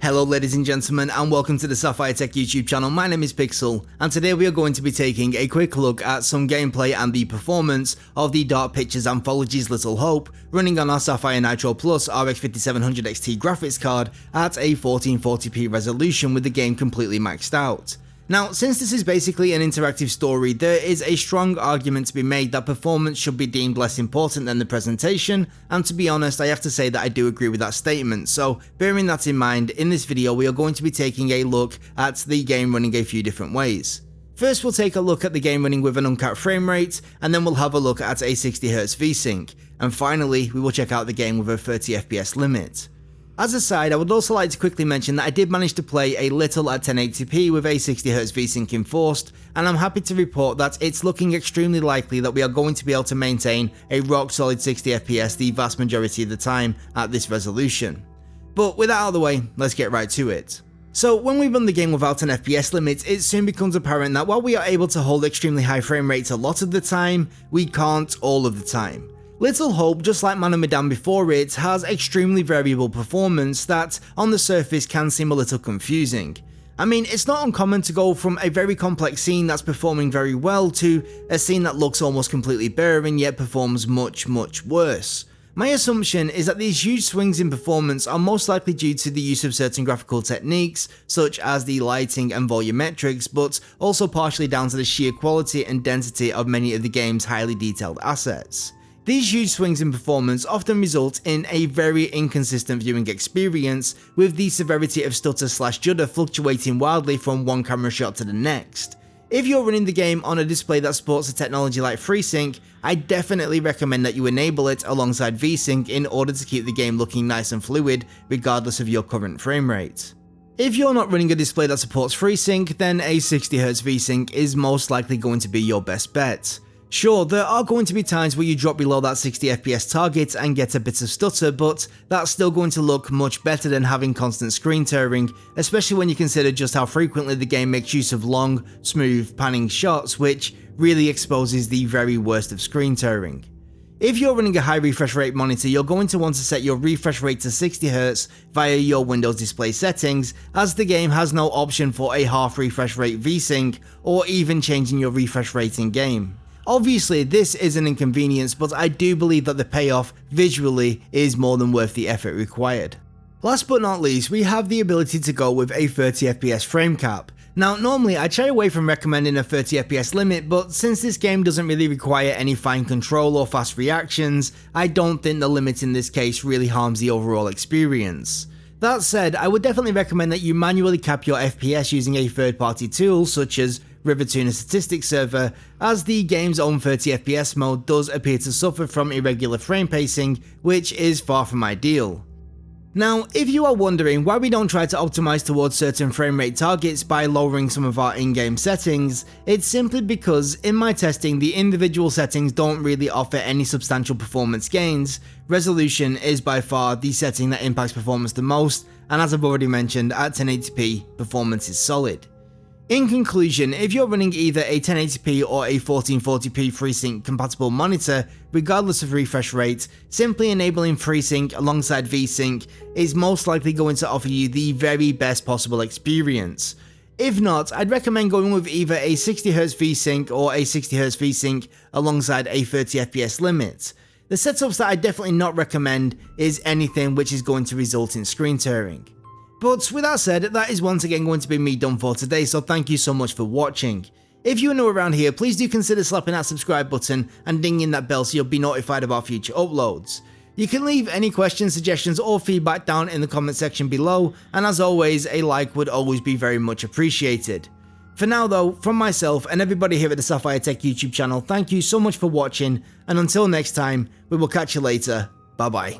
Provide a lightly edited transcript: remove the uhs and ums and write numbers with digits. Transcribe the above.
Hello ladies and gentlemen, and welcome to the Sapphire Tech YouTube channel. My name is Pixel, and today we are going to be taking a quick look at some gameplay and the performance of the Dark Pictures Anthology's Little Hope, running on our Sapphire Nitro Plus RX 5700 XT graphics card at a 1440p resolution with the game completely maxed out. Now, since this is basically an interactive story, there is a strong argument to be made that performance should be deemed less important than the presentation, and to be honest, I have to say that I do agree with that statement. So, bearing that in mind, in this video we are going to be taking a look at the game running a few different ways. First, we'll take a look at the game running with an uncapped frame rate, and then we'll have a look at a 60Hz VSync, and finally, we will check out the game with a 30fps limit. As a side, I would also like to quickly mention that I did manage to play a little at 1080p with a 60Hz VSync enforced, and I'm happy to report that it's looking extremely likely that we are going to be able to maintain a rock solid 60fps the vast majority of the time at this resolution. But with that out of the way, let's get right to it. So when we run the game without an FPS limit, it soon becomes apparent that while we are able to hold extremely high frame rates a lot of the time, we can't all of the time. Little Hope, just like Man of Medan before it, has extremely variable performance that, on the surface, can seem a little confusing. I mean, it's not uncommon to go from a very complex scene that's performing very well to a scene that looks almost completely bare and yet performs much worse. My assumption is that these huge swings in performance are most likely due to the use of certain graphical techniques, such as the lighting and volumetrics, but also partially down to the sheer quality and density of many of the game's highly detailed assets. These huge swings in performance often result in a very inconsistent viewing experience, with the severity of stutter/judder fluctuating wildly from one camera shot to the next. If you're running the game on a display that supports a technology like FreeSync, I definitely recommend that you enable it alongside VSync in order to keep the game looking nice and fluid regardless of your current frame rate. If you're not running a display that supports FreeSync, then a 60Hz VSync is most likely going to be your best bet. Sure, there are going to be times where you drop below that 60fps target and get a bit of stutter, but that's still going to look much better than having constant screen tearing, especially when you consider just how frequently the game makes use of long, smooth, panning shots, which really exposes the very worst of screen tearing. If you're running a high refresh rate monitor, you're going to want to set your refresh rate to 60Hz via your Windows display settings, as the game has no option for a half refresh rate VSync or even changing your refresh rate in game. Obviously, this is an inconvenience, but I do believe that the payoff visually is more than worth the effort required. Last but not least, we have the ability to go with a 30fps frame cap. Now, normally I'd shy away from recommending a 30fps limit, but since this game doesn't really require any fine control or fast reactions, I don't think the limit in this case really harms the overall experience. That said, I would definitely recommend that you manually cap your FPS using a third-party tool such as Rivertuner Statistics Server, as the game's own 30fps mode does appear to suffer from irregular frame pacing, which is far from ideal. Now, if you are wondering why we don't try to optimize towards certain frame rate targets by lowering some of our in-game settings, it's simply because in my testing the individual settings don't really offer any substantial performance gains. Resolution is by far the setting that impacts performance the most, and as I've already mentioned, at 1080p performance is solid. In conclusion, if you're running either a 1080p or a 1440p FreeSync compatible monitor, regardless of refresh rate, simply enabling FreeSync alongside VSync is most likely going to offer you the very best possible experience. If not, I'd recommend going with either a 60Hz VSync or a 60Hz VSync alongside a 30fps limit. The setups that I definitely not recommend is anything which is going to result in screen tearing. But with that said, that is once again going to be me done for today, so thank you so much for watching. If you are new around here, please do consider slapping that subscribe button and dinging that bell so you'll be notified of our future uploads. You can leave any questions, suggestions or feedback down in the comment section below, and as always, a like would always be very much appreciated. For now though, from myself and everybody here at the Sapphire Tech YouTube channel, thank you so much for watching, and until next time, we will catch you later, bye bye.